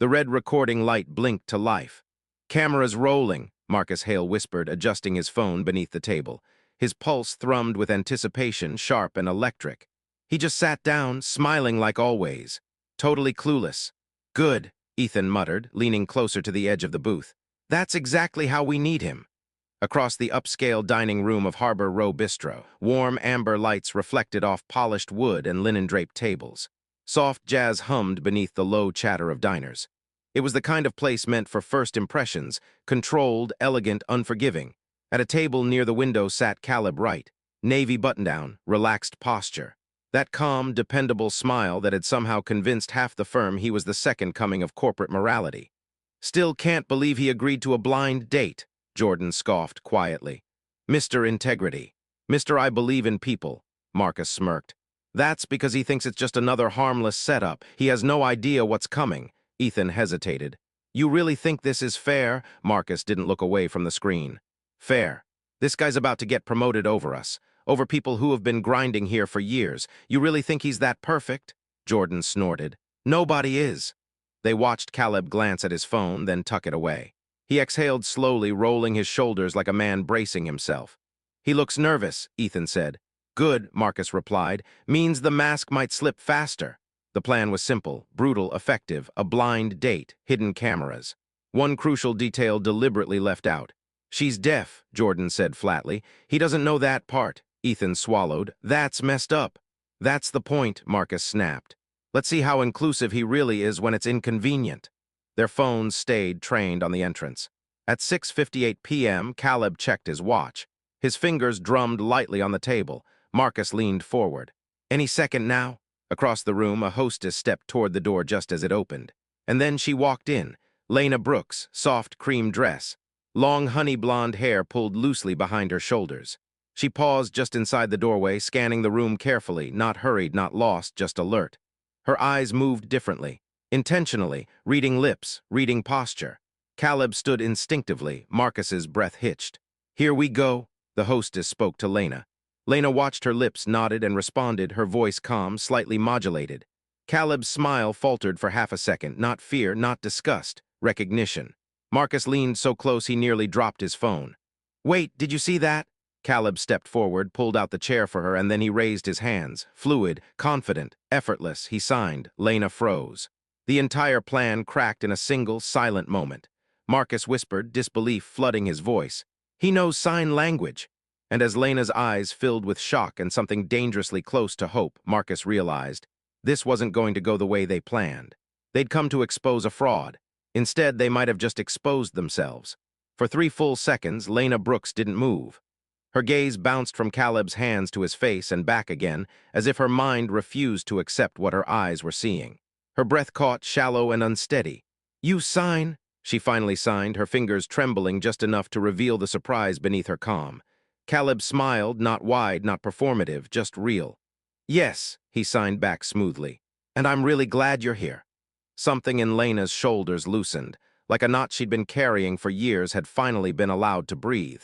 The red recording light blinked to life. "Cameras rolling," Marcus Hale whispered, adjusting his phone beneath the table. His pulse thrummed with anticipation, sharp and electric. He just sat down, smiling like always. Totally clueless. "Good," Ethan muttered, leaning closer to the edge of the booth. "That's exactly how we need him." Across the upscale dining room of Harbor Row Bistro, warm amber lights reflected off polished wood and linen-draped tables. Soft jazz hummed beneath the low chatter of diners. It was the kind of place meant for first impressions, controlled, elegant, unforgiving. At a table near the window sat Caleb Wright, navy button-down, relaxed posture. That calm, dependable smile that had somehow convinced half the firm he was the second coming of corporate morality. "Still can't believe he agreed to a blind date," Jordan scoffed quietly. "Mr. Integrity. Mr. I believe in people," Marcus smirked. "That's because he thinks it's just another harmless setup. He has no idea what's coming." Ethan hesitated. "You really think this is fair?" Marcus didn't look away from the screen. "Fair. This guy's about to get promoted over us, over people who have been grinding here for years. You really think he's that perfect?" Jordan snorted. "Nobody is." They watched Caleb glance at his phone, then tuck it away. He exhaled slowly, rolling his shoulders like a man bracing himself. "He looks nervous," Ethan said. "Good," Marcus replied. "Means the mask might slip faster." The plan was simple, brutal, effective, a blind date, hidden cameras. One crucial detail deliberately left out. "She's deaf," Jordan said flatly. "He doesn't know that part." Ethan swallowed. "That's messed up." "That's the point," Marcus snapped. "Let's see how inclusive he really is when it's inconvenient." Their phones stayed trained on the entrance. At 6:58 p.m., Caleb checked his watch. His fingers drummed lightly on the table. Marcus leaned forward. "Any second now?" Across the room, a hostess stepped toward the door just as it opened. And then she walked in. Lena Brooks, soft cream dress. Long honey blonde hair pulled loosely behind her shoulders. She paused just inside the doorway, scanning the room carefully, not hurried, not lost, just alert. Her eyes moved differently, intentionally, reading lips, reading posture. Caleb stood instinctively. Marcus's breath hitched. "Here we go," the hostess spoke to Lena. Lena watched her lips, nodded, and responded, her voice calm, slightly modulated. Caleb's smile faltered for half a second, not fear, not disgust, recognition. Marcus leaned so close he nearly dropped his phone. "Wait, did you see that?" Caleb stepped forward, pulled out the chair for her, and then he raised his hands. Fluid, confident, effortless, he signed. Lena froze. The entire plan cracked in a single, silent moment. Marcus whispered, disbelief flooding his voice. "He knows sign language." And as Lena's eyes filled with shock and something dangerously close to hope, Marcus realized this wasn't going to go the way they planned. They'd come to expose a fraud. Instead, they might have just exposed themselves. For 3 full seconds, Lena Brooks didn't move. Her gaze bounced from Caleb's hands to his face and back again, as if her mind refused to accept what her eyes were seeing. Her breath caught, shallow and unsteady. "You sign," she finally signed, her fingers trembling just enough to reveal the surprise beneath her calm. Caleb smiled, not wide, not performative, just real. "Yes," he signed back smoothly. "And I'm really glad you're here." Something in Lena's shoulders loosened, like a knot she'd been carrying for years had finally been allowed to breathe.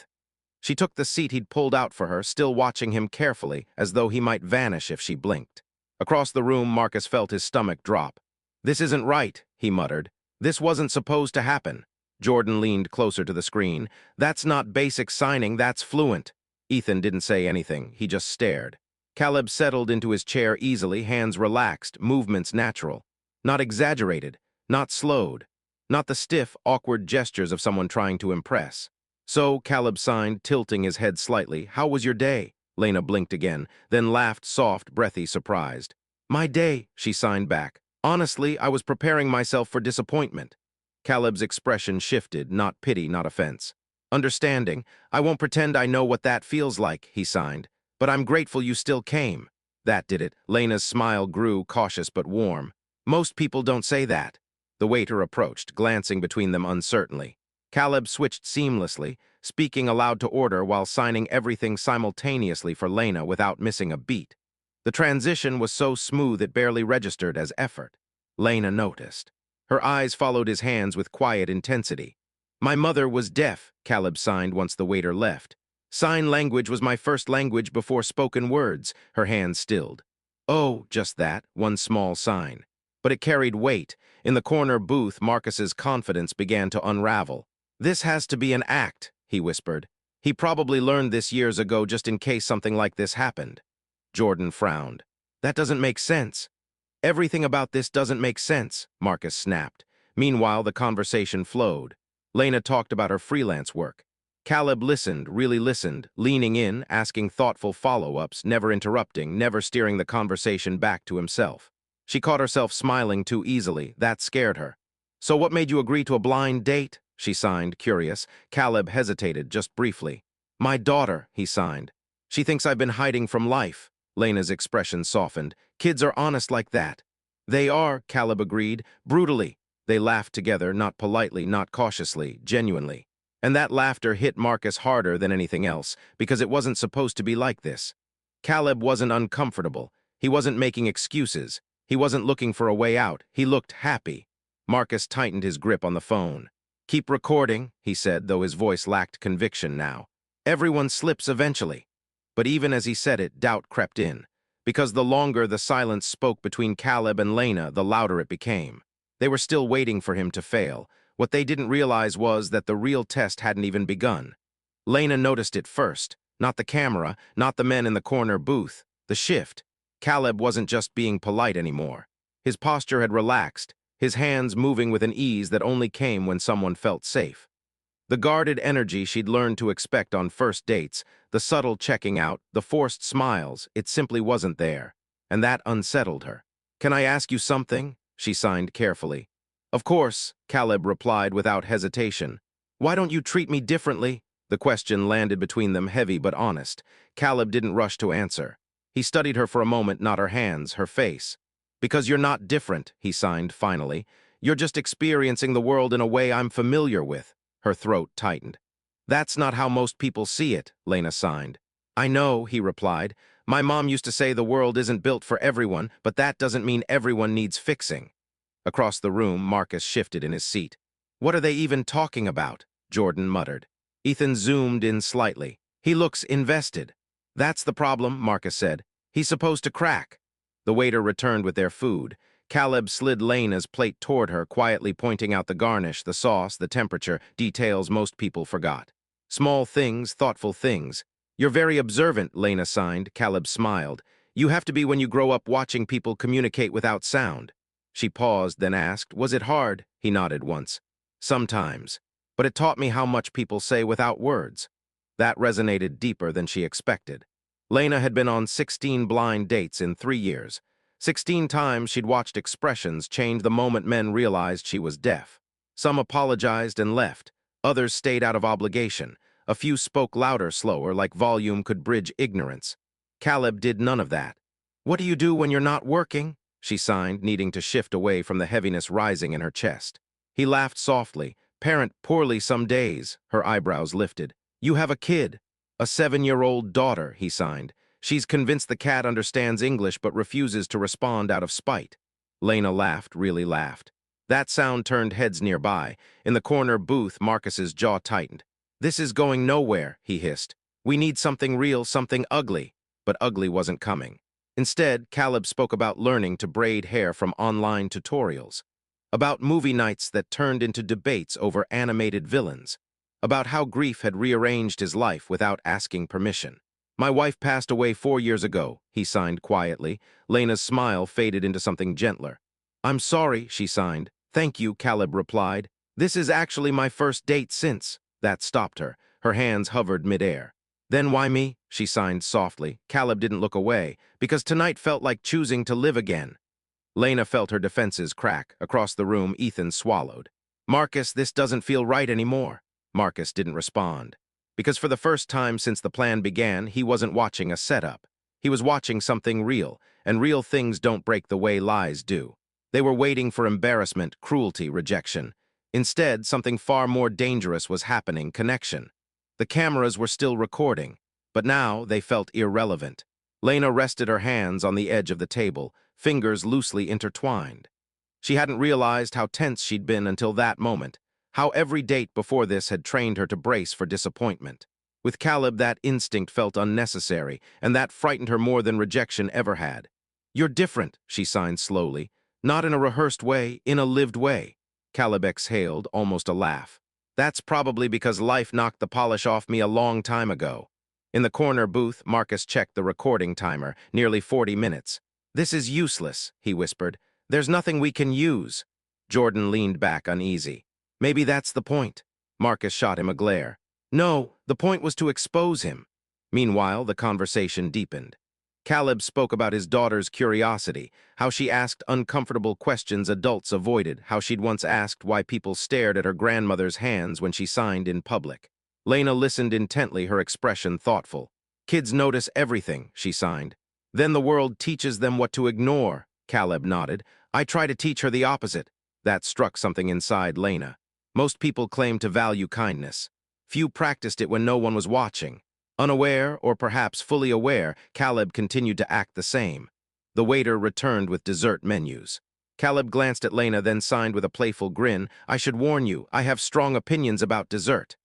She took the seat he'd pulled out for her, still watching him carefully, as though he might vanish if she blinked. Across the room, Marcus felt his stomach drop. "This isn't right," he muttered. "This wasn't supposed to happen." Jordan leaned closer to the screen. "That's not basic signing, that's fluent." Ethan didn't say anything, he just stared. Caleb settled into his chair easily, hands relaxed, movements natural. Not exaggerated, not slowed. Not the stiff, awkward gestures of someone trying to impress. "So," Caleb signed, tilting his head slightly, "how was your day?" Lena blinked again, then laughed soft, breathy, surprised. "My day," she signed back. "Honestly, I was preparing myself for disappointment." Caleb's expression shifted, not pity, not offense. "Understanding. I won't pretend I know what that feels like," he signed. "But I'm grateful you still came." That did it. Lena's smile grew, cautious but warm. "Most people don't say that." The waiter approached, glancing between them uncertainly. Caleb switched seamlessly, speaking aloud to order while signing everything simultaneously for Lena without missing a beat. The transition was so smooth it barely registered as effort. Lena noticed. Her eyes followed his hands with quiet intensity. "My mother was deaf," Caleb signed once the waiter left. "Sign language was my first language before spoken words." Her hands stilled. "Oh, just that, one small sign." But it carried weight. In the corner booth, Marcus's confidence began to unravel. "This has to be an act," he whispered. "He probably learned this years ago just in case something like this happened." Jordan frowned. "That doesn't make sense." "Everything about this doesn't make sense," Marcus snapped. Meanwhile, the conversation flowed. Lena talked about her freelance work. Caleb listened, really listened, leaning in, asking thoughtful follow-ups, never interrupting, never steering the conversation back to himself. She caught herself smiling too easily. That scared her. "So what made you agree to a blind date?" she signed, curious. Caleb hesitated just briefly. "My daughter," he signed. "She thinks I've been hiding from life." Lena's expression softened. "Kids are honest like that." "They are," Caleb agreed, "brutally." They laughed together, not politely, not cautiously, genuinely. And that laughter hit Marcus harder than anything else, because it wasn't supposed to be like this. Caleb wasn't uncomfortable. He wasn't making excuses. He wasn't looking for a way out. He looked happy. Marcus tightened his grip on the phone. "Keep recording," he said, though his voice lacked conviction now. "Everyone slips eventually." But even as he said it, doubt crept in. Because the longer the silence spoke between Caleb and Lena, the louder it became. They were still waiting for him to fail. What they didn't realize was that the real test hadn't even begun. Lena noticed it first. Not the camera, not the men in the corner booth. The shift. Caleb wasn't just being polite anymore. His posture had relaxed, his hands moving with an ease that only came when someone felt safe. The guarded energy she'd learned to expect on first dates, the subtle checking out, the forced smiles, it simply wasn't there. And that unsettled her. "Can I ask you something?" she signed carefully. "Of course," Caleb replied without hesitation. "Why don't you treat me differently?" The question landed between them, heavy but honest. Caleb didn't rush to answer. He studied her for a moment, not her hands, her face. "Because you're not different," he signed finally. "You're just experiencing the world in a way I'm familiar with." Her throat tightened. "That's not how most people see it," Lena signed. "I know," he replied. "My mom used to say the world isn't built for everyone, but that doesn't mean everyone needs fixing." Across the room, Marcus shifted in his seat. "What are they even talking about?" Jordan muttered. Ethan zoomed in slightly. "He looks invested." "That's the problem," Marcus said. "He's supposed to crack." The waiter returned with their food. Caleb slid Lena's plate toward her, quietly pointing out the garnish, the sauce, the temperature, details most people forgot. Small things, thoughtful things. "You're very observant," Lena signed. Caleb smiled. "You have to be when you grow up watching people communicate without sound." She paused, then asked, "Was it hard?" He nodded once. "Sometimes. But it taught me how much people say without words." That resonated deeper than she expected. Lena had been on 16 blind dates in 3 years. 16 times she'd watched expressions change the moment men realized she was deaf. Some apologized and left. Others stayed out of obligation. A few spoke louder, slower, like volume could bridge ignorance. Caleb did none of that. "What do you do when you're not working?" she signed, needing to shift away from the heaviness rising in her chest. He laughed softly. "Parent poorly some days." Her eyebrows lifted. "You have a kid." "A 7-year-old daughter," he signed. "She's convinced the cat understands English but refuses to respond out of spite." Lena laughed, really laughed. That sound turned heads nearby. In the corner booth, Marcus's jaw tightened. "This is going nowhere," he hissed. "We need something real, something ugly." But ugly wasn't coming. Instead, Caleb spoke about learning to braid hair from online tutorials, about movie nights that turned into debates over animated villains, about how grief had rearranged his life without asking permission. "My wife passed away 4 years ago," he signed quietly. Lena's smile faded into something gentler. "I'm sorry," she signed. "Thank you," Caleb replied. "This is actually my first date since." That stopped her. Her hands hovered midair. "Then why me?" she signed softly. Caleb didn't look away, because tonight felt like choosing to live again. Lena felt her defenses crack. Across the room, Ethan swallowed. "Marcus, this doesn't feel right anymore." Marcus didn't respond. Because for the first time since the plan began, he wasn't watching a setup. He was watching something real, and real things don't break the way lies do. They were waiting for embarrassment, cruelty, rejection. Instead, something far more dangerous was happening: connection. The cameras were still recording, but now they felt irrelevant. Lena rested her hands on the edge of the table, fingers loosely intertwined. She hadn't realized how tense she'd been until that moment, how every date before this had trained her to brace for disappointment. With Caleb, that instinct felt unnecessary, and that frightened her more than rejection ever had. "You're different," she signed slowly. Not in a rehearsed way, in a lived way. Caleb exhaled, almost a laugh. That's probably because life knocked the polish off me a long time ago. In the corner booth, Marcus checked the recording timer, nearly 40 minutes. This is useless, he whispered. There's nothing we can use. Jordan leaned back uneasy. Maybe that's the point. Marcus shot him a glare. No, the point was to expose him. Meanwhile, the conversation deepened. Caleb spoke about his daughter's curiosity, how she asked uncomfortable questions adults avoided, how she'd once asked why people stared at her grandmother's hands when she signed in public. Lena listened intently, her expression thoughtful. Kids notice everything, she signed. Then the world teaches them what to ignore, Caleb nodded. I try to teach her the opposite. That struck something inside Lena. Most people claim to value kindness. Few practiced it when no one was watching. Unaware, or perhaps fully aware, Caleb continued to act the same. The waiter returned with dessert menus. Caleb glanced at Lena, then signed with a playful grin, I should warn you, I have strong opinions about dessert.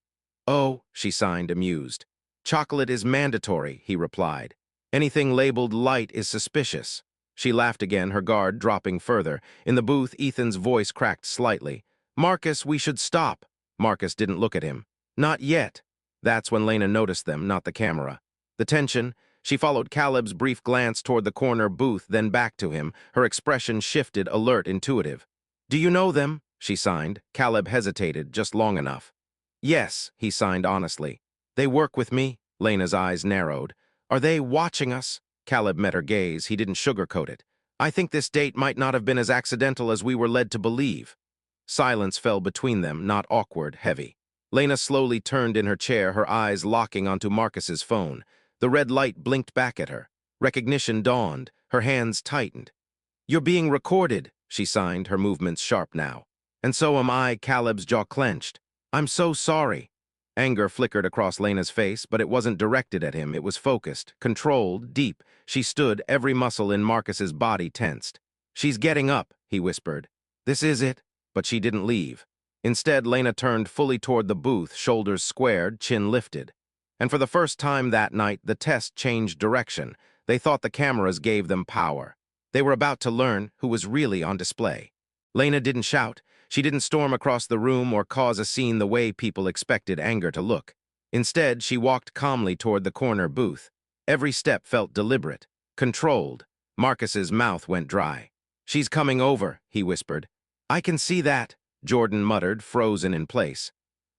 Oh, she signed, amused. Chocolate is mandatory, he replied. Anything labeled light is suspicious. She laughed again, her guard dropping further. In the booth, Ethan's voice cracked slightly. Marcus, we should stop. Marcus didn't look at him. Not yet. That's when Lena noticed them, not the camera. The tension, she followed Caleb's brief glance toward the corner booth, then back to him. Her expression shifted, alert, intuitive. Do you know them? She signed. Caleb hesitated, just long enough. Yes, he signed honestly. They work with me. Lena's eyes narrowed. Are they watching us? Caleb met her gaze. He didn't sugarcoat it. I think this date might not have been as accidental as we were led to believe. Silence fell between them, not awkward, heavy. Lena slowly turned in her chair, her eyes locking onto Marcus's phone. The red light blinked back at her. Recognition dawned. Her hands tightened. You're being recorded, she signed, her movements sharp now. And so am I, Caleb's jaw clenched. I'm so sorry. Anger flickered across Lena's face, but it wasn't directed at him. It was focused, controlled, deep. She stood, every muscle in Marcus's body tensed. She's getting up, he whispered. This is it. But she didn't leave. Instead, Lena turned fully toward the booth, shoulders squared, chin lifted. And for the first time that night, the test changed direction. They thought the cameras gave them power. They were about to learn who was really on display. Lena didn't shout. She didn't storm across the room or cause a scene the way people expected anger to look. Instead, she walked calmly toward the corner booth. Every step felt deliberate, controlled. Marcus's mouth went dry. She's coming over, he whispered. I can see that, Jordan muttered, frozen in place.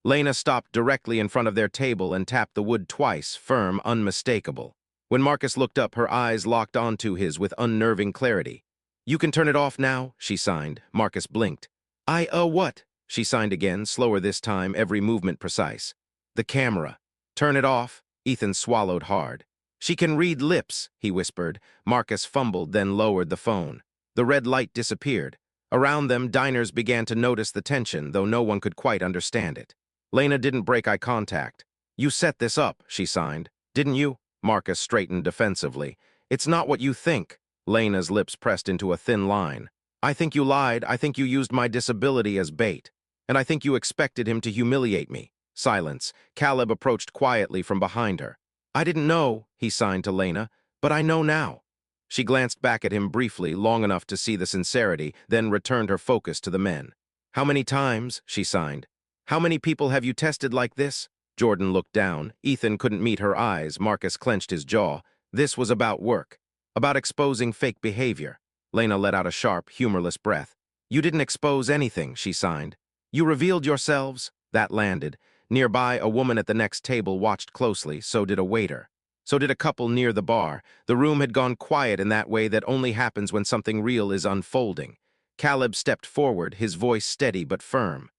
Lena stopped directly in front of their table and tapped the wood twice, firm, unmistakable. When Marcus looked up, her eyes locked onto his with unnerving clarity. You can turn it off now, she signed. Marcus blinked. What? She signed again, slower this time, every movement precise. The camera. Turn it off. Ethan swallowed hard. She can read lips, he whispered. Marcus fumbled, then lowered the phone. The red light disappeared. Around them, diners began to notice the tension, though no one could quite understand it. Lena didn't break eye contact. You set this up, she signed. Didn't you? Marcus straightened defensively. It's not what you think. Lena's lips pressed into a thin line. I think you lied. I think you used my disability as bait. And I think you expected him to humiliate me. Silence. Caleb approached quietly from behind her. I didn't know, he signed to Lena, but I know now. She glanced back at him briefly, long enough to see the sincerity, then returned her focus to the men. How many times, she signed. How many people have you tested like this? Jordan looked down. Ethan couldn't meet her eyes. Marcus clenched his jaw. This was about work. About exposing fake behavior. Lena let out a sharp, humorless breath. You didn't expose anything, she signed. You revealed yourselves. That landed. Nearby, a woman at the next table watched closely. So did a waiter. So did a couple near the bar. The room had gone quiet in that way that only happens when something real is unfolding. Caleb stepped forward, his voice steady but firm.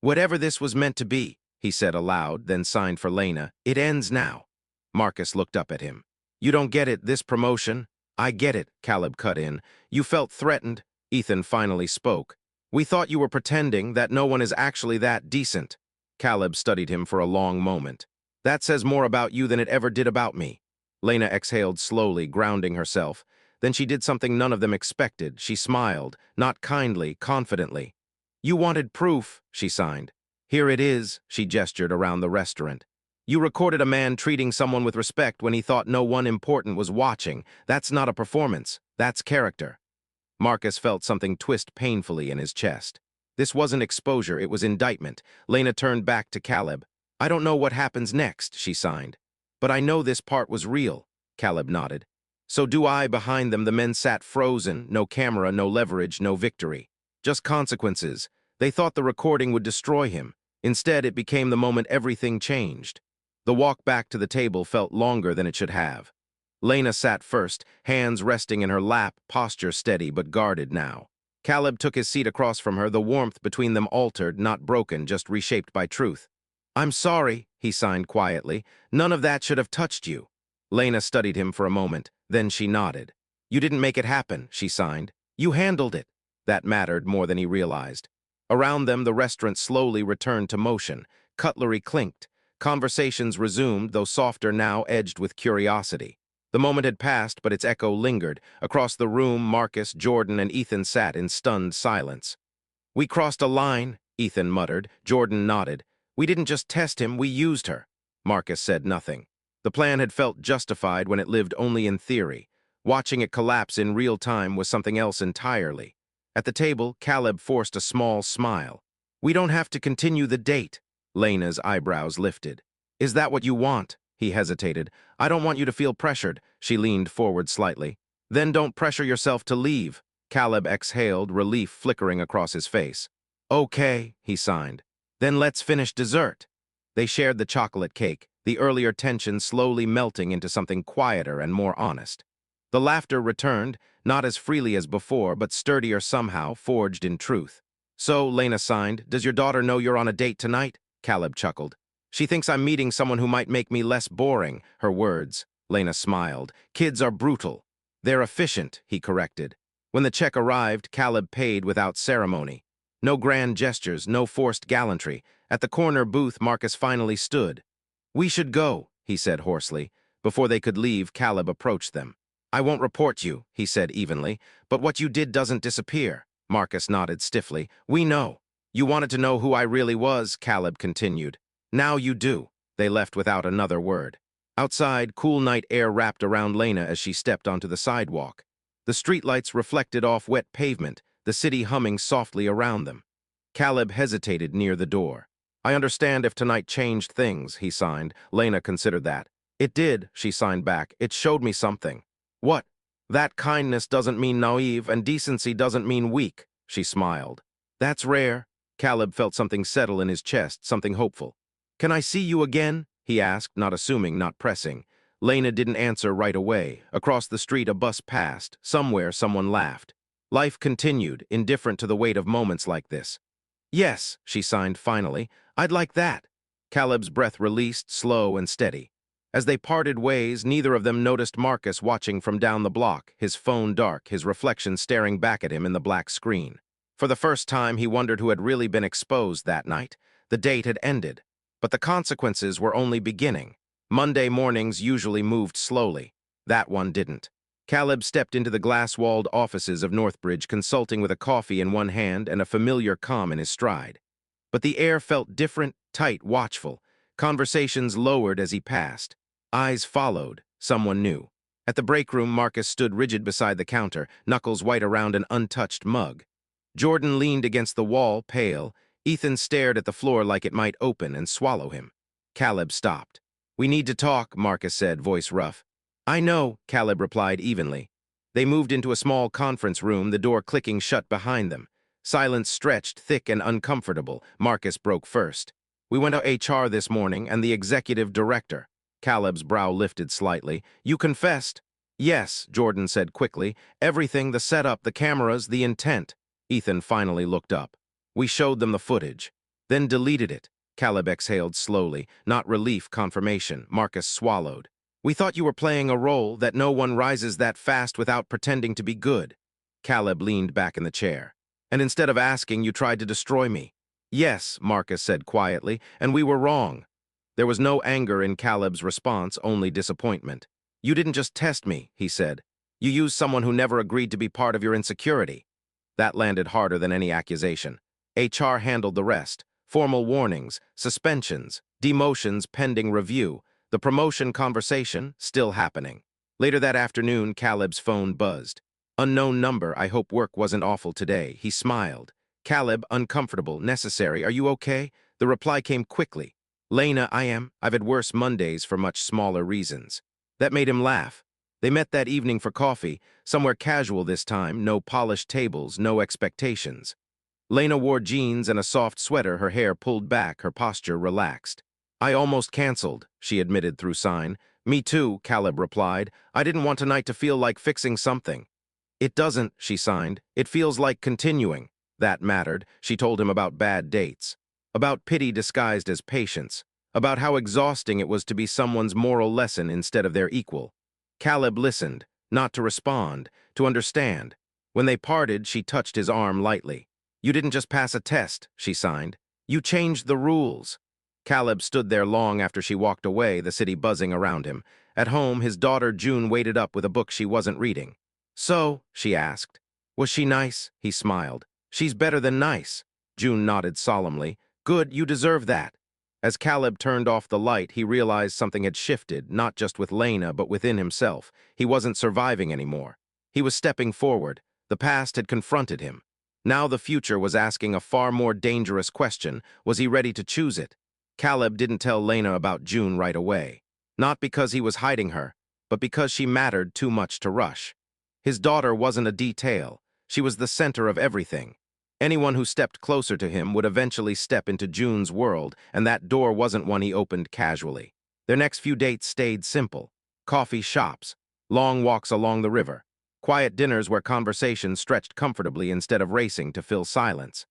Whatever this was meant to be, he said aloud, then signed for Lena. It ends now. Marcus looked up at him. You don't get it, this promotion. I get it, Caleb cut in. You felt threatened. Ethan finally spoke. We thought you were pretending, that no one is actually that decent. Caleb studied him for a long moment. That says more about you than it ever did about me. Lena exhaled slowly, grounding herself. Then she did something none of them expected. She smiled, not kindly, confidently. You wanted proof, she signed. Here it is, she gestured around the restaurant. You recorded a man treating someone with respect when he thought no one important was watching. That's not a performance. That's character. Marcus felt something twist painfully in his chest. This wasn't exposure, it was indictment. Lena turned back to Caleb. I don't know what happens next, she signed. But I know this part was real, Caleb nodded. So do I. Behind them, the men sat frozen, no camera, no leverage, no victory. Just consequences. They thought the recording would destroy him. Instead, it became the moment everything changed. The walk back to the table felt longer than it should have. Lena sat first, hands resting in her lap, posture steady but guarded now. Caleb took his seat across from her, the warmth between them altered, not broken, just reshaped by truth. I'm sorry, he signed quietly. None of that should have touched you. Lena studied him for a moment, then she nodded. You didn't make it happen, she signed. You handled it. That mattered more than he realized. Around them, the restaurant slowly returned to motion. Cutlery clinked. Conversations resumed, though softer now, edged with curiosity. The moment had passed, but its echo lingered. Across the room, Marcus, Jordan, and Ethan sat in stunned silence. We crossed a line, Ethan muttered. Jordan nodded. We didn't just test him, we used her. Marcus said nothing. The plan had felt justified when it lived only in theory. Watching it collapse in real time was something else entirely. At the table, Caleb forced a small smile. We don't have to continue the date. Lena's eyebrows lifted. Is that what you want? He hesitated. I don't want you to feel pressured. She leaned forward slightly. Then don't pressure yourself to leave. Caleb exhaled, relief flickering across his face. Okay, he signed. Then let's finish dessert. They shared the chocolate cake, the earlier tension slowly melting into something quieter and more honest. The laughter returned, not as freely as before, but sturdier somehow, forged in truth. So, Lena signed, does your daughter know you're on a date tonight? Caleb chuckled. She thinks I'm meeting someone who might make me less boring, her words. Lena smiled. Kids are brutal. They're efficient, he corrected. When the check arrived, Caleb paid without ceremony. No grand gestures, no forced gallantry. At the corner booth, Marcus finally stood. We should go, he said hoarsely. Before they could leave, Caleb approached them. I won't report you, he said evenly, but what you did doesn't disappear. Marcus nodded stiffly. We know. You wanted to know who I really was, Caleb continued. Now you do. They left without another word. Outside, cool night air wrapped around Lena as she stepped onto the sidewalk. The streetlights reflected off wet pavement, the city humming softly around them. Caleb hesitated near the door. I understand if tonight changed things, he signed. Lena considered that. It did, she signed back. It showed me something. What? That kindness doesn't mean naive, and decency doesn't mean weak, she smiled. That's rare. Caleb felt something settle in his chest, something hopeful. Can I see you again? He asked, not assuming, not pressing. Lena didn't answer right away. Across the street, a bus passed. Somewhere, someone laughed. Life continued, indifferent to the weight of moments like this. Yes, she signed finally. I'd like that. Caleb's breath released, slow and steady. As they parted ways, neither of them noticed Marcus watching from down the block, his phone dark, his reflection staring back at him in the black screen. For the first time, he wondered who had really been exposed that night. The date had ended. But the consequences were only beginning. Monday mornings usually moved slowly. That one didn't. Caleb stepped into the glass-walled offices of Northbridge, consulting with a coffee in one hand and a familiar calm in his stride. But the air felt different, tight, watchful. Conversations lowered as he passed. Eyes followed. Someone new. At the break room, Marcus stood rigid beside the counter, knuckles white around an untouched mug. Jordan leaned against the wall, pale. Ethan stared at the floor like it might open and swallow him. Caleb stopped. We need to talk, Marcus said, voice rough. I know, Caleb replied evenly. They moved into a small conference room, the door clicking shut behind them. Silence stretched, thick and uncomfortable. Marcus broke first. We went to HR this morning, and the executive director. Caleb's brow lifted slightly. You confessed? Yes, Jordan said quickly. Everything, the setup, the cameras, the intent. Ethan finally looked up. We showed them the footage. Then deleted it. Caleb exhaled slowly. Not relief, confirmation. Marcus swallowed. We thought you were playing a role, that no one rises that fast without pretending to be good. Caleb leaned back in the chair. And instead of asking, you tried to destroy me. Yes, Marcus said quietly, and we were wrong. There was no anger in Caleb's response, only disappointment. You didn't just test me, he said. You used someone who never agreed to be part of your insecurity. That landed harder than any accusation. HR handled the rest. Formal warnings, suspensions, demotions pending review. The promotion conversation still happening. Later that afternoon, Caleb's phone buzzed. Unknown number, I hope work wasn't awful today. He smiled. Caleb, uncomfortable, necessary. Are you okay? The reply came quickly. Lena, I am. I've had worse Mondays for much smaller reasons. That made him laugh. They met that evening for coffee, somewhere casual this time, no polished tables, no expectations. Lena wore jeans and a soft sweater, her hair pulled back, her posture relaxed. I almost canceled, she admitted through sign. Me too, Caleb replied. I didn't want tonight to feel like fixing something. It doesn't, she signed. It feels like continuing. That mattered. She told him about bad dates, about pity disguised as patience, about how exhausting it was to be someone's moral lesson instead of their equal. Caleb listened, not to respond, to understand. When they parted, she touched his arm lightly. You didn't just pass a test, she signed. You changed the rules. Caleb stood there long after she walked away, the city buzzing around him. At home, his daughter June waited up with a book she wasn't reading. So, she asked. Was she nice? He smiled. She's better than nice. June nodded solemnly. Good, you deserve that. As Caleb turned off the light, he realized something had shifted, not just with Lena, but within himself. He wasn't surviving anymore. He was stepping forward. The past had confronted him. Now the future was asking a far more dangerous question. Was he ready to choose it? Caleb didn't tell Lena about June right away. Not because he was hiding her, but because she mattered too much to rush. His daughter wasn't a detail. She was the center of everything. Anyone who stepped closer to him would eventually step into June's world, and that door wasn't one he opened casually. Their next few dates stayed simple. Coffee shops, long walks along the river, quiet dinners where conversation stretched comfortably instead of racing to fill silence.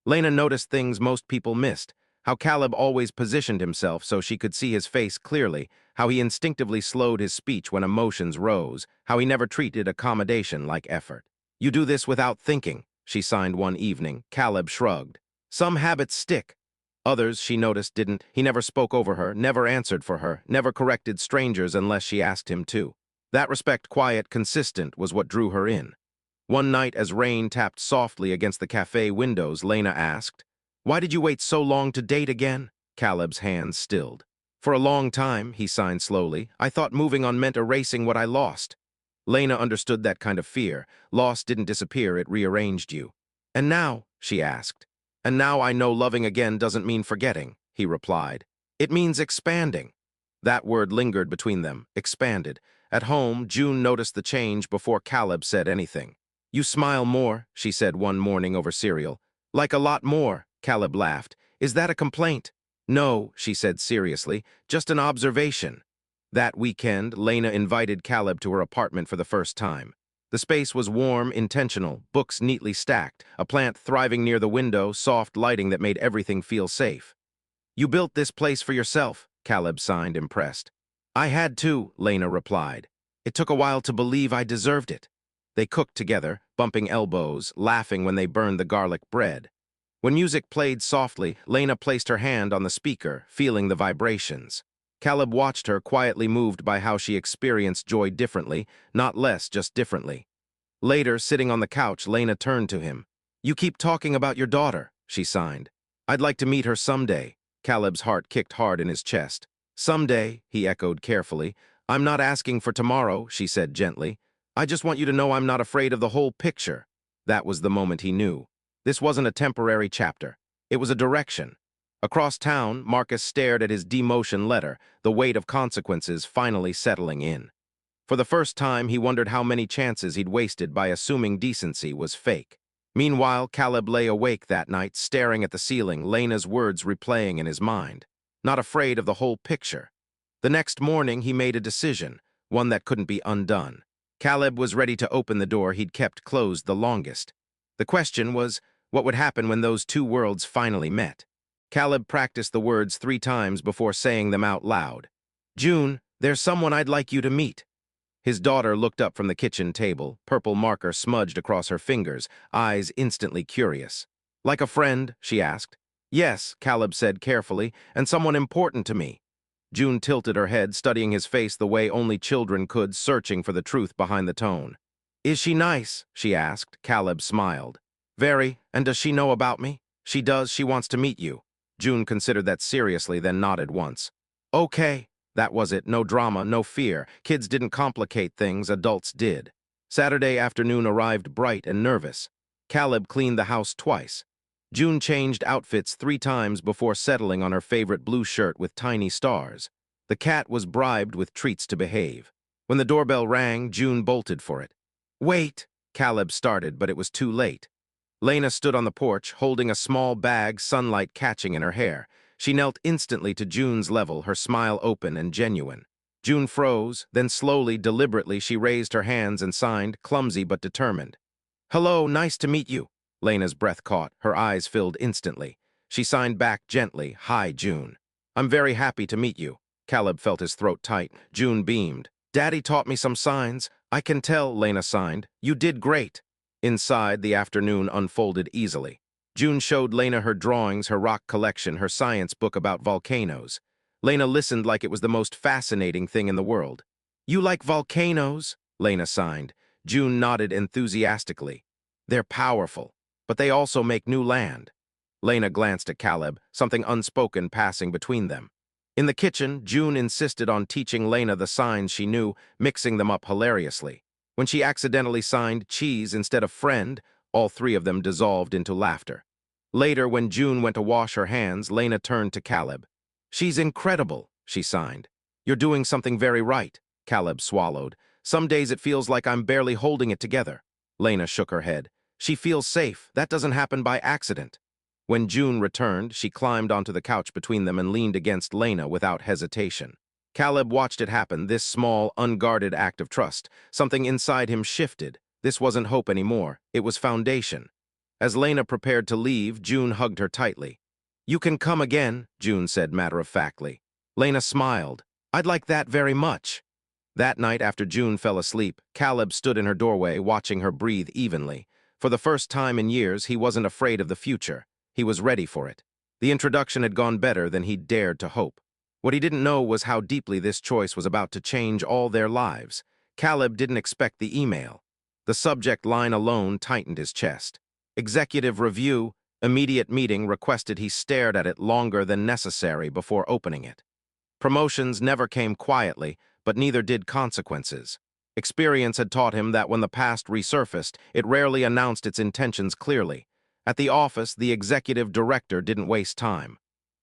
Lena noticed things most people missed, how Caleb always positioned himself so she could see his face clearly, how he instinctively slowed his speech when emotions rose, how he never treated accommodation like effort. You do this without thinking, she signed one evening. Caleb shrugged. Some habits stick. Others, she noticed, didn't. He never spoke over her, never answered for her, never corrected strangers unless she asked him to. That respect, quiet, consistent, was what drew her in. One night, as rain tapped softly against the cafe windows, Lena asked, "Why did you wait so long to date again?" Caleb's hands stilled. "For a long time," he signed slowly. "I thought moving on meant erasing what I lost." Lena understood that kind of fear. Loss didn't disappear, it rearranged you. "And now?" she asked. "And now I know loving again doesn't mean forgetting," he replied. "It means expanding." That word lingered between them, expanded. At home, June noticed the change before Caleb said anything. "You smile more," she said one morning over cereal. "Like a lot more," Caleb laughed. "Is that a complaint?" "No," she said seriously, "just an observation." That weekend, Lena invited Caleb to her apartment for the first time. The space was warm, intentional, books neatly stacked, a plant thriving near the window, soft lighting that made everything feel safe. "You built this place for yourself," Caleb signed, impressed. "I had to," Lena replied. "It took a while to believe I deserved it." They cooked together, bumping elbows, laughing when they burned the garlic bread. When music played softly, Lena placed her hand on the speaker, feeling the vibrations. Caleb watched her, quietly moved by how she experienced joy differently, not less, just differently. Later, sitting on the couch, Lena turned to him. "You keep talking about your daughter," she signed. "I'd like to meet her someday." Caleb's heart kicked hard in his chest. "Someday," he echoed carefully. "I'm not asking for tomorrow," she said gently. "I just want you to know I'm not afraid of the whole picture." That was the moment he knew. This wasn't a temporary chapter. It was a direction. Across town, Marcus stared at his demotion letter, the weight of consequences finally settling in. For the first time, he wondered how many chances he'd wasted by assuming decency was fake. Meanwhile, Caleb lay awake that night, staring at the ceiling, Lena's words replaying in his mind. Not afraid of the whole picture. The next morning, he made a decision, one that couldn't be undone. Caleb was ready to open the door he'd kept closed the longest. The question was, what would happen when those two worlds finally met? Caleb practiced the words 3 times before saying them out loud. "June, there's someone I'd like you to meet." His daughter looked up from the kitchen table, purple marker smudged across her fingers, eyes instantly curious. "Like a friend?" she asked. "Yes," Caleb said carefully, "and someone important to me." June tilted her head, studying his face the way only children could, searching for the truth behind the tone. "Is she nice?" she asked. Caleb smiled. "Very, and does she know about me?" "She does, she wants to meet you." June considered that seriously, then nodded once. "Okay." That was it. No drama, no fear. Kids didn't complicate things, adults did. Saturday afternoon arrived bright and nervous. Caleb cleaned the house twice. June changed outfits 3 times before settling on her favorite blue shirt with tiny stars. The cat was bribed with treats to behave. When the doorbell rang, June bolted for it. "Wait!" Caleb started, but it was too late. Lena stood on the porch, holding a small bag, sunlight catching in her hair. She knelt instantly to June's level, her smile open and genuine. June froze, then slowly, deliberately, she raised her hands and signed, clumsy but determined. "Hello, nice to meet you." Lena's breath caught, her eyes filled instantly. She signed back gently, "Hi, June." "I'm very happy to meet you." Caleb felt his throat tight. June beamed. "Daddy taught me some signs. I can tell," Lena signed. "You did great." Inside, the afternoon unfolded easily. June showed Lena her drawings, her rock collection, her science book about volcanoes. Lena listened like it was the most fascinating thing in the world. "You like volcanoes?" Lena signed. June nodded enthusiastically. "They're powerful, but they also make new land." Lena glanced at Caleb, something unspoken passing between them. In the kitchen, June insisted on teaching Lena the signs she knew, mixing them up hilariously. When she accidentally signed cheese instead of friend, all 3 of them dissolved into laughter. Later, when June went to wash her hands, Lena turned to Caleb. "She's incredible," she signed. "You're doing something very right." Caleb swallowed. "Some days it feels like I'm barely holding it together." Lena shook her head. "She feels safe. That doesn't happen by accident." When June returned, she climbed onto the couch between them and leaned against Lena without hesitation. Caleb watched it happen, this small, unguarded act of trust. Something inside him shifted. This wasn't hope anymore. It was foundation. As Lena prepared to leave, June hugged her tightly. "You can come again," June said matter-of-factly. Lena smiled. "I'd like that very much." That night, after June fell asleep, Caleb stood in her doorway, watching her breathe evenly. For the first time in years, he wasn't afraid of the future. He was ready for it. The introduction had gone better than he'd dared to hope. What he didn't know was how deeply this choice was about to change all their lives. Caleb didn't expect the email. The subject line alone tightened his chest. "Executive review, immediate meeting," requested. He stared at it longer than necessary before opening it. Promotions never came quietly, but neither did consequences. Experience had taught him that when the past resurfaced, it rarely announced its intentions clearly. At the office, the executive director didn't waste time.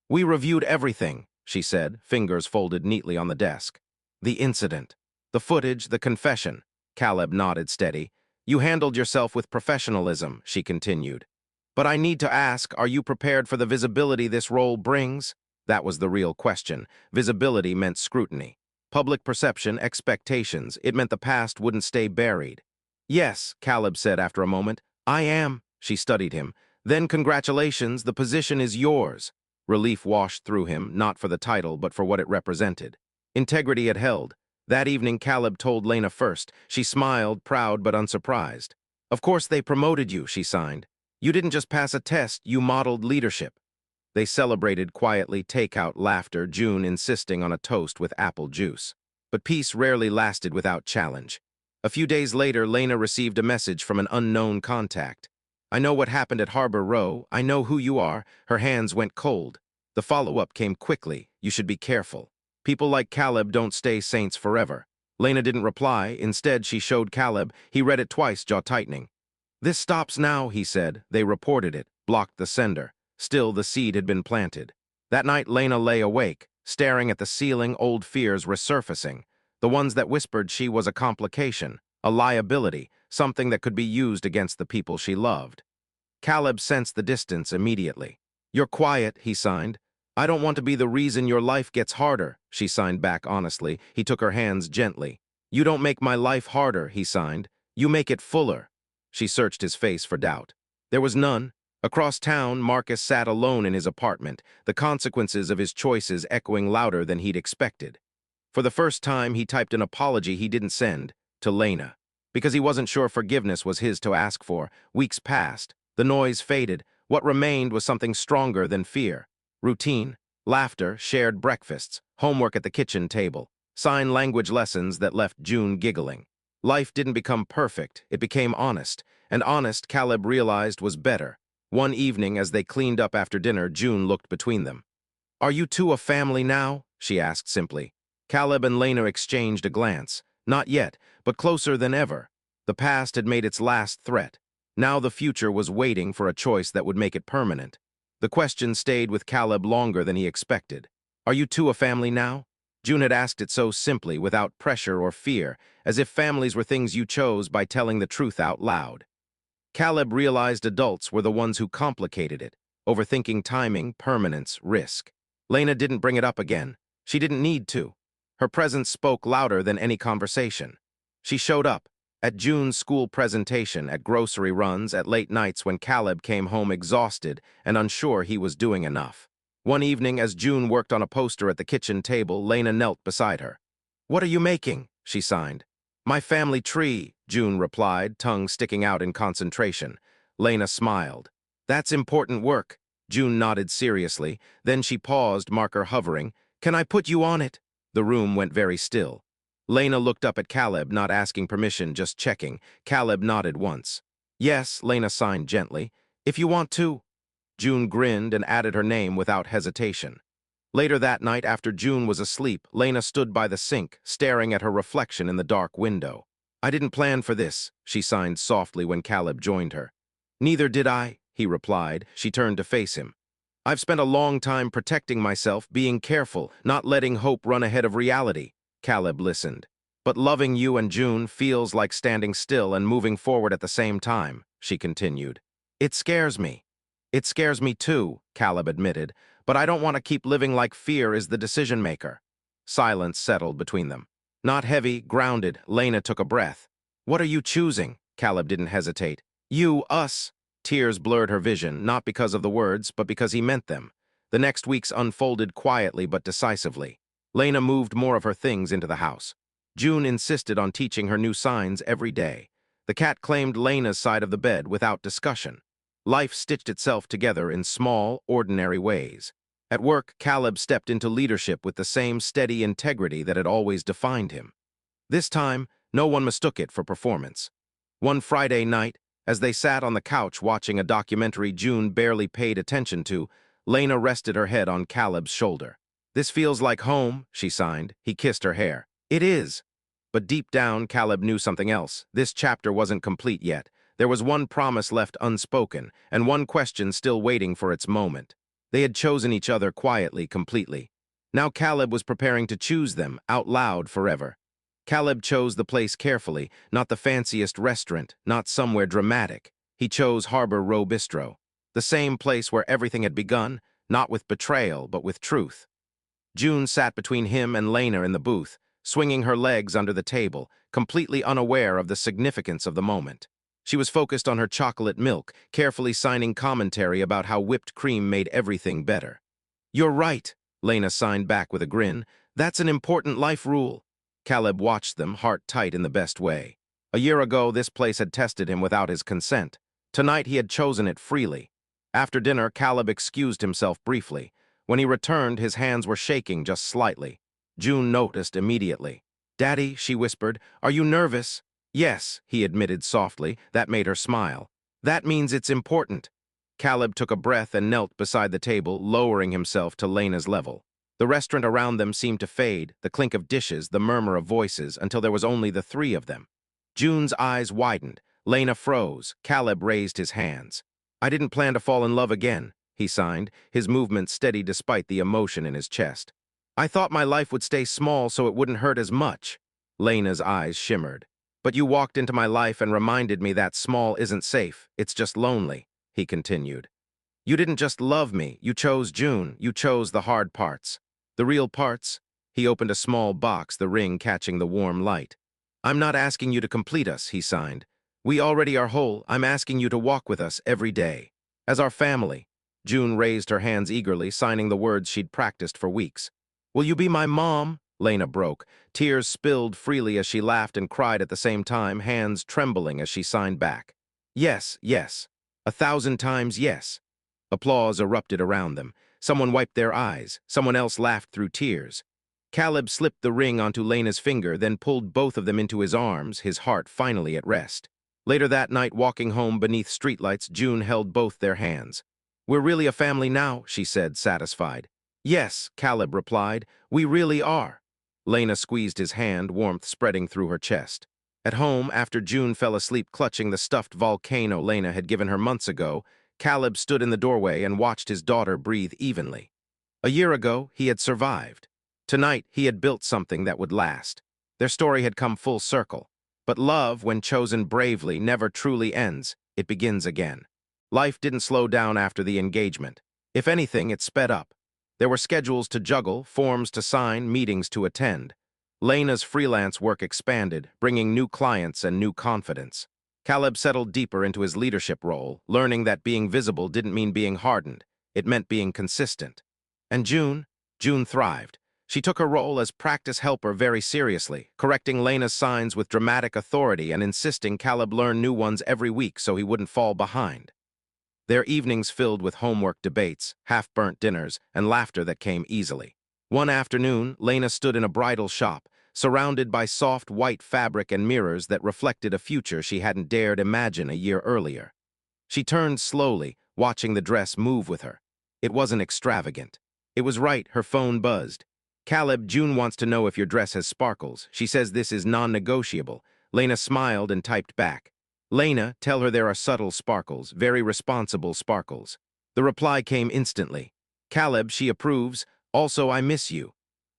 "We reviewed everything," she said, fingers folded neatly on the desk. "The incident, the footage, the confession." Caleb nodded steady. "You handled yourself with professionalism," she continued. "But I need to ask, are you prepared for the visibility this role brings?" That was the real question. Visibility meant scrutiny. Public perception, expectations. It meant the past wouldn't stay buried. "Yes," Caleb said after a moment. "I am." She studied him. "Then congratulations, the position is yours." Relief washed through him, not for the title, but for what it represented. Integrity had held. That evening, Caleb told Lena first. She smiled, proud but unsurprised. "Of course they promoted you," she signed. "You didn't just pass a test, you modeled leadership." They celebrated quietly, takeout, laughter, June insisting on a toast with apple juice. But peace rarely lasted without challenge. A few days later, Lena received a message from an unknown contact. "I know what happened at Harbor Row. I know who you are." Her hands went cold. The follow-up came quickly. "You should be careful. People like Caleb don't stay saints forever." Lena didn't reply. Instead, she showed Caleb. He read it twice, jaw tightening. "This stops now," he said. They reported it, blocked the sender. Still, the seed had been planted. That night, Lena lay awake, staring at the ceiling, old fears resurfacing. The ones that whispered she was a complication, a liability, something that could be used against the people she loved. Caleb sensed the distance immediately. "You're quiet," he signed. "I don't want to be the reason your life gets harder," she signed back honestly. He took her hands gently. "You don't make my life harder," he signed. "You make it fuller." She searched his face for doubt. There was none. Across town, Marcus sat alone in his apartment, the consequences of his choices echoing louder than he'd expected. For the first time, he typed an apology he didn't send, to Lena. Because he wasn't sure forgiveness was his to ask for. Weeks passed. The noise faded. What remained was something stronger than fear. Routine, laughter, shared breakfasts, homework at the kitchen table, sign language lessons that left June giggling. Life didn't become perfect, it became honest. And honest, Caleb realized, was better. One evening, as they cleaned up after dinner, June looked between them. "Are you two a family now?" she asked simply. Caleb and Lena exchanged a glance. Not yet, but closer than ever. The past had made its last threat. Now the future was waiting for a choice that would make it permanent. The question stayed with Caleb longer than he expected. Are you two a family now? June had asked it so simply, without pressure or fear, as if families were things you chose by telling the truth out loud. Caleb realized adults were the ones who complicated it, overthinking timing, permanence, risk. Lena didn't bring it up again. She didn't need to. Her presence spoke louder than any conversation. She showed up, at June's school presentation, at grocery runs, at late nights when Caleb came home exhausted and unsure he was doing enough. One evening, as June worked on a poster at the kitchen table, Lena knelt beside her. "What are you making?" she signed. "My family tree," June replied, tongue sticking out in concentration. Lena smiled. "That's important work." June nodded seriously. Then she paused, marker hovering. "Can I put you on it?" The room went very still. Lena looked up at Caleb, not asking permission, just checking. Caleb nodded once. "Yes," Lena signed gently. "If you want to." June grinned and added her name without hesitation. Later that night, after June was asleep, Lena stood by the sink, staring at her reflection in the dark window. "I didn't plan for this," she signed softly when Caleb joined her. "Neither did I," he replied. She turned to face him. "I've spent a long time protecting myself, being careful, not letting hope run ahead of reality." Caleb listened. "But loving you and June feels like standing still and moving forward at the same time," she continued. "It scares me." "It scares me too," Caleb admitted, "but I don't want to keep living like fear is the decision maker." Silence settled between them. Not heavy, grounded, Lena took a breath. "What are you choosing?" Caleb didn't hesitate. "You, us." Tears blurred her vision, not because of the words, but because he meant them. The next weeks unfolded quietly but decisively. Lena moved more of her things into the house. June insisted on teaching her new signs every day. The cat claimed Lena's side of the bed without discussion. Life stitched itself together in small, ordinary ways. At work, Caleb stepped into leadership with the same steady integrity that had always defined him. This time, no one mistook it for performance. One Friday night, as they sat on the couch watching a documentary June barely paid attention to, Lena rested her head on Caleb's shoulder. "This feels like home," she signed. He kissed her hair. "It is." But deep down, Caleb knew something else. This chapter wasn't complete yet. There was one promise left unspoken, and one question still waiting for its moment. They had chosen each other quietly, completely. Now Caleb was preparing to choose them, out loud, forever. Caleb chose the place carefully, not the fanciest restaurant, not somewhere dramatic. He chose Harbor Row Bistro, the same place where everything had begun, not with betrayal, but with truth. June sat between him and Lena in the booth, swinging her legs under the table, completely unaware of the significance of the moment. She was focused on her chocolate milk, carefully signing commentary about how whipped cream made everything better. "You're right," Lena signed back with a grin. "That's an important life rule." Caleb watched them, heart tight in the best way. A year ago, this place had tested him without his consent. Tonight, he had chosen it freely. After dinner, Caleb excused himself briefly. When he returned, his hands were shaking just slightly. June noticed immediately. "Daddy," she whispered, "are you nervous?" "Yes," he admitted softly. That made her smile. "That means it's important." Caleb took a breath and knelt beside the table, lowering himself to Lena's level. The restaurant around them seemed to fade, the clink of dishes, the murmur of voices, until there was only the three of them. June's eyes widened. Lena froze. Caleb raised his hands. "I didn't plan to fall in love again," he signed, his movement steady despite the emotion in his chest. "I thought my life would stay small so it wouldn't hurt as much." Lena's eyes shimmered. "But you walked into my life and reminded me that small isn't safe, it's just lonely," he continued. "You didn't just love me, you chose June, you chose the hard parts." "The real parts?" He opened a small box, the ring catching the warm light. "I'm not asking you to complete us," he signed. "We already are whole. I'm asking you to walk with us every day. As our family." June raised her hands eagerly, signing the words she'd practiced for weeks. "Will you be my mom?" Lena broke. Tears spilled freely as she laughed and cried at the same time, hands trembling as she signed back. "Yes, yes. 1,000 times yes." Applause erupted around them. Someone wiped their eyes. Someone else laughed through tears. Caleb slipped the ring onto Lena's finger, then pulled both of them into his arms, his heart finally at rest. Later that night, walking home beneath streetlights, June held both their hands. "We're really a family now," she said, satisfied. "Yes," Caleb replied, "we really are." Lena squeezed his hand, warmth spreading through her chest. At home, after June fell asleep clutching the stuffed volcano Lena had given her months ago, Caleb stood in the doorway and watched his daughter breathe evenly. A year ago, he had survived. Tonight, he had built something that would last. Their story had come full circle. But love, when chosen bravely, never truly ends. It begins again. Life didn't slow down after the engagement. If anything, it sped up. There were schedules to juggle, forms to sign, meetings to attend. Lena's freelance work expanded, bringing new clients and new confidence. Caleb settled deeper into his leadership role, learning that being visible didn't mean being hardened. It meant being consistent. And June thrived. She took her role as practice helper very seriously, correcting Lena's signs with dramatic authority and insisting Caleb learn new ones every week so he wouldn't fall behind. Their evenings filled with homework debates, half-burnt dinners, and laughter that came easily. One afternoon, Lena stood in a bridal shop, surrounded by soft white fabric and mirrors that reflected a future she hadn't dared imagine a year earlier. She turned slowly, watching the dress move with her. It wasn't extravagant. It was right, her phone buzzed. Caleb, June wants to know if your dress has sparkles. She says this is non-negotiable. Lena smiled and typed back. Lena, tell her there are subtle sparkles, very responsible sparkles. The reply came instantly. Caleb, she approves. Also, I miss you.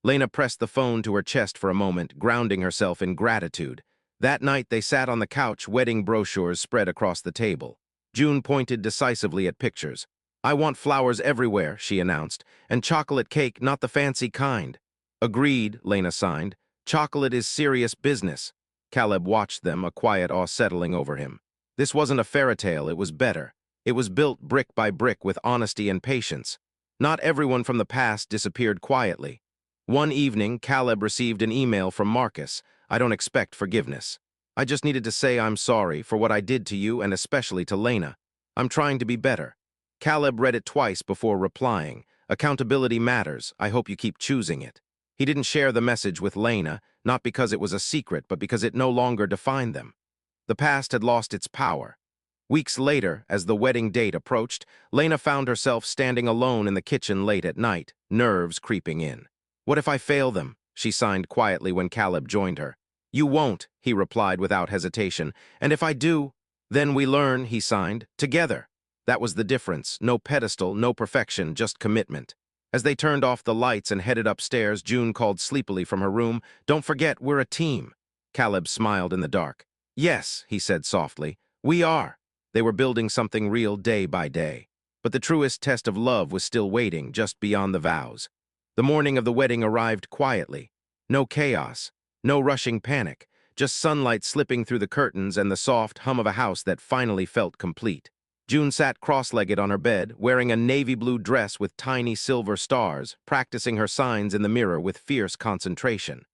Lena pressed the phone to her chest for a moment, grounding herself in gratitude. That night, they sat on the couch, wedding brochures spread across the table. June pointed decisively at pictures. I want flowers everywhere, she announced, and chocolate cake, not the fancy kind. Agreed, Lena signed. Chocolate is serious business. Caleb watched them, a quiet awe settling over him. This wasn't a fairy tale, it was better. It was built brick by brick with honesty and patience. Not everyone from the past disappeared quietly. One evening, Caleb received an email from Marcus. I don't expect forgiveness. I just needed to say I'm sorry for what I did to you and especially to Lena. I'm trying to be better. Caleb read it twice before replying. Accountability matters. I hope you keep choosing it. He didn't share the message with Lena, not because it was a secret, but because it no longer defined them. The past had lost its power. Weeks later, as the wedding date approached, Lena found herself standing alone in the kitchen late at night, nerves creeping in. What if I fail them? She signed quietly when Caleb joined her. You won't, he replied without hesitation. And if I do, then we learn, he signed, together. That was the difference. No pedestal, no perfection, just commitment. As they turned off the lights and headed upstairs, June called sleepily from her room, Don't forget, we're a team. Caleb smiled in the dark. Yes, he said softly, we are. They were building something real day by day. But the truest test of love was still waiting, just beyond the vows. The morning of the wedding arrived quietly. No chaos, no rushing panic, just sunlight slipping through the curtains and the soft hum of a house that finally felt complete. June sat cross-legged on her bed, wearing a navy blue dress with tiny silver stars, practicing her signs in the mirror with fierce concentration.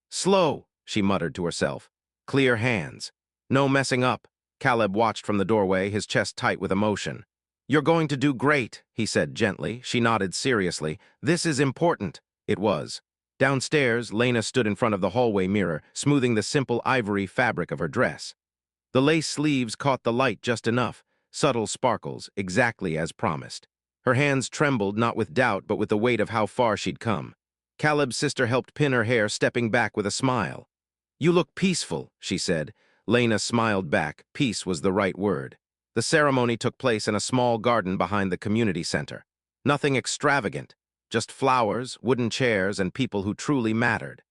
Slow, she muttered to herself. Clear hands. No messing up. Caleb watched from the doorway, his chest tight with emotion. You're going to do great, he said gently. She nodded seriously. This is important. It was. Downstairs, Lena stood in front of the hallway mirror, smoothing the simple ivory fabric of her dress. The lace sleeves caught the light just enough. Subtle sparkles, exactly as promised. Her hands trembled not with doubt but with the weight of how far she'd come. Caleb's sister helped pin her hair, stepping back with a smile. You look peaceful, she said. Lena smiled back. Peace was the right word. The ceremony took place in a small garden behind the community center. Nothing extravagant, just flowers, wooden chairs, and people who truly mattered.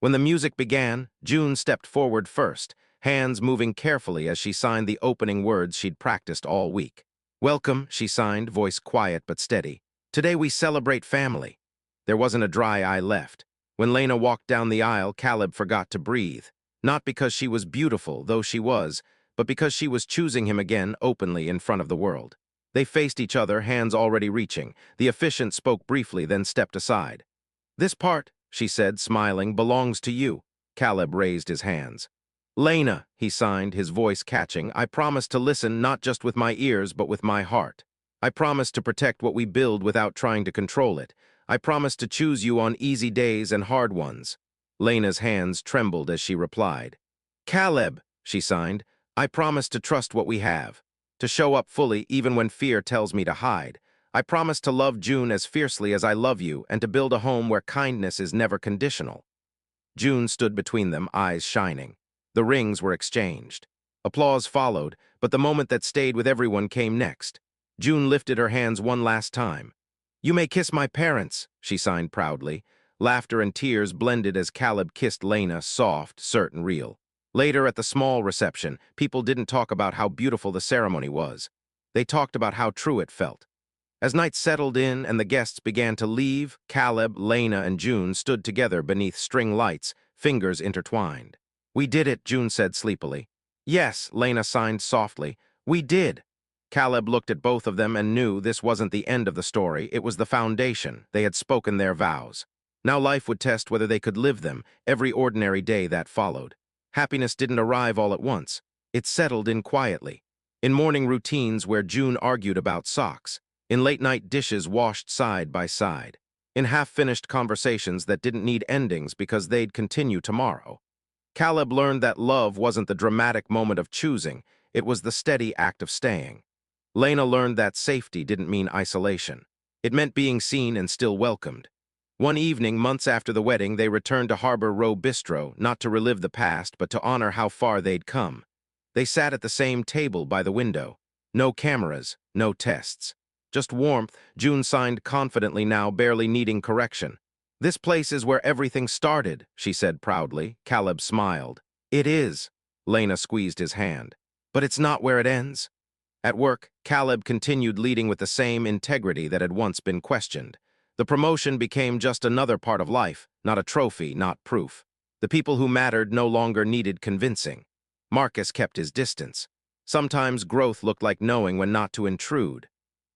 When the music began, June stepped forward first, hands moving carefully as she signed the opening words she'd practiced all week. Welcome, she signed, voice quiet but steady. Today we celebrate family. There wasn't a dry eye left. When Lena walked down the aisle, Caleb forgot to breathe. Not because she was beautiful, though she was, but because she was choosing him again openly in front of the world. They faced each other, hands already reaching. The officiant spoke briefly, then stepped aside. This part, she said, smiling, belongs to you. Caleb raised his hands. Lena, he signed, his voice catching, I promise to listen not just with my ears but with my heart. I promise to protect what we build without trying to control it. I promise to choose you on easy days and hard ones. Lena's hands trembled as she replied. Caleb, she signed, I promise to trust what we have, to show up fully even when fear tells me to hide. I promise to love June as fiercely as I love you and to build a home where kindness is never conditional. June stood between them, eyes shining. The rings were exchanged. Applause followed, but the moment that stayed with everyone came next. June lifted her hands one last time. "You may kiss my parents," she signed proudly. Laughter and tears blended as Caleb kissed Lena, soft, certain, real. Later, at the small reception, people didn't talk about how beautiful the ceremony was. They talked about how true it felt. As night settled in and the guests began to leave, Caleb, Lena, and June stood together beneath string lights, fingers intertwined. "We did it," June said sleepily. "Yes," Lena signed softly. "We did." Caleb looked at both of them and knew this wasn't the end of the story, it was the foundation. They had spoken their vows. Now life would test whether they could live them, every ordinary day that followed. Happiness didn't arrive all at once. It settled in quietly. In morning routines where June argued about socks. In late-night dishes washed side by side. In half-finished conversations that didn't need endings because they'd continue tomorrow. Caleb learned that love wasn't the dramatic moment of choosing, it was the steady act of staying. Lena learned that safety didn't mean isolation. It meant being seen and still welcomed. One evening, months after the wedding, they returned to Harbor Row Bistro, not to relive the past, but to honor how far they'd come. They sat at the same table by the window. No cameras, no tests. Just warmth. June signed confidently now, barely needing correction. "This place is where everything started," she said proudly. Caleb smiled. "It is." Lena squeezed his hand. "But it's not where it ends." At work, Caleb continued leading with the same integrity that had once been questioned. The promotion became just another part of life, not a trophy, not proof. The people who mattered no longer needed convincing. Marcus kept his distance. Sometimes growth looked like knowing when not to intrude.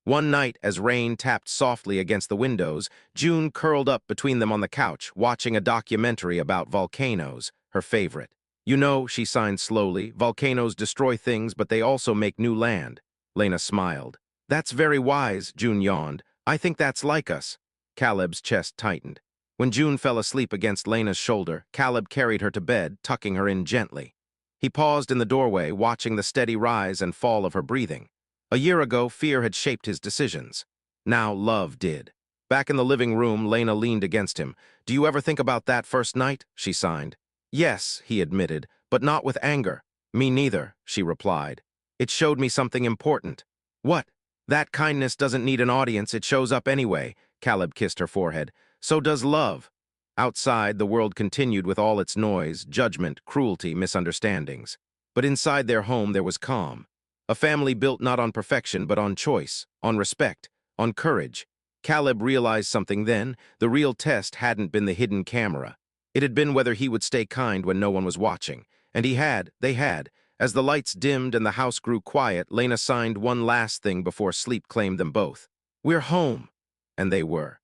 One night, as rain tapped softly against the windows, June curled up between them on the couch, watching a documentary about volcanoes, her favorite. "You know," she signed slowly, "volcanoes destroy things, but they also make new land." Lena smiled. "That's very wise," June yawned. "I think that's like us." Caleb's chest tightened. When June fell asleep against Lena's shoulder, Caleb carried her to bed, tucking her in gently. He paused in the doorway, watching the steady rise and fall of her breathing. A year ago, fear had shaped his decisions. Now love did. Back in the living room, Lena leaned against him. "Do you ever think about that first night?" she signed. "Yes," he admitted, "but not with anger." "Me neither," she replied. "It showed me something important." "What?" "That kindness doesn't need an audience, it shows up anyway." Caleb kissed her forehead. "So does love." Outside, the world continued with all its noise, judgment, cruelty, misunderstandings. But inside their home, there was calm. A family built not on perfection, but on choice, on respect, on courage. Caleb realized something then. The real test hadn't been the hidden camera. It had been whether he would stay kind when no one was watching. And he had, they had. As the lights dimmed and the house grew quiet, Lena signed one last thing before sleep claimed them both. "We're home." And they were.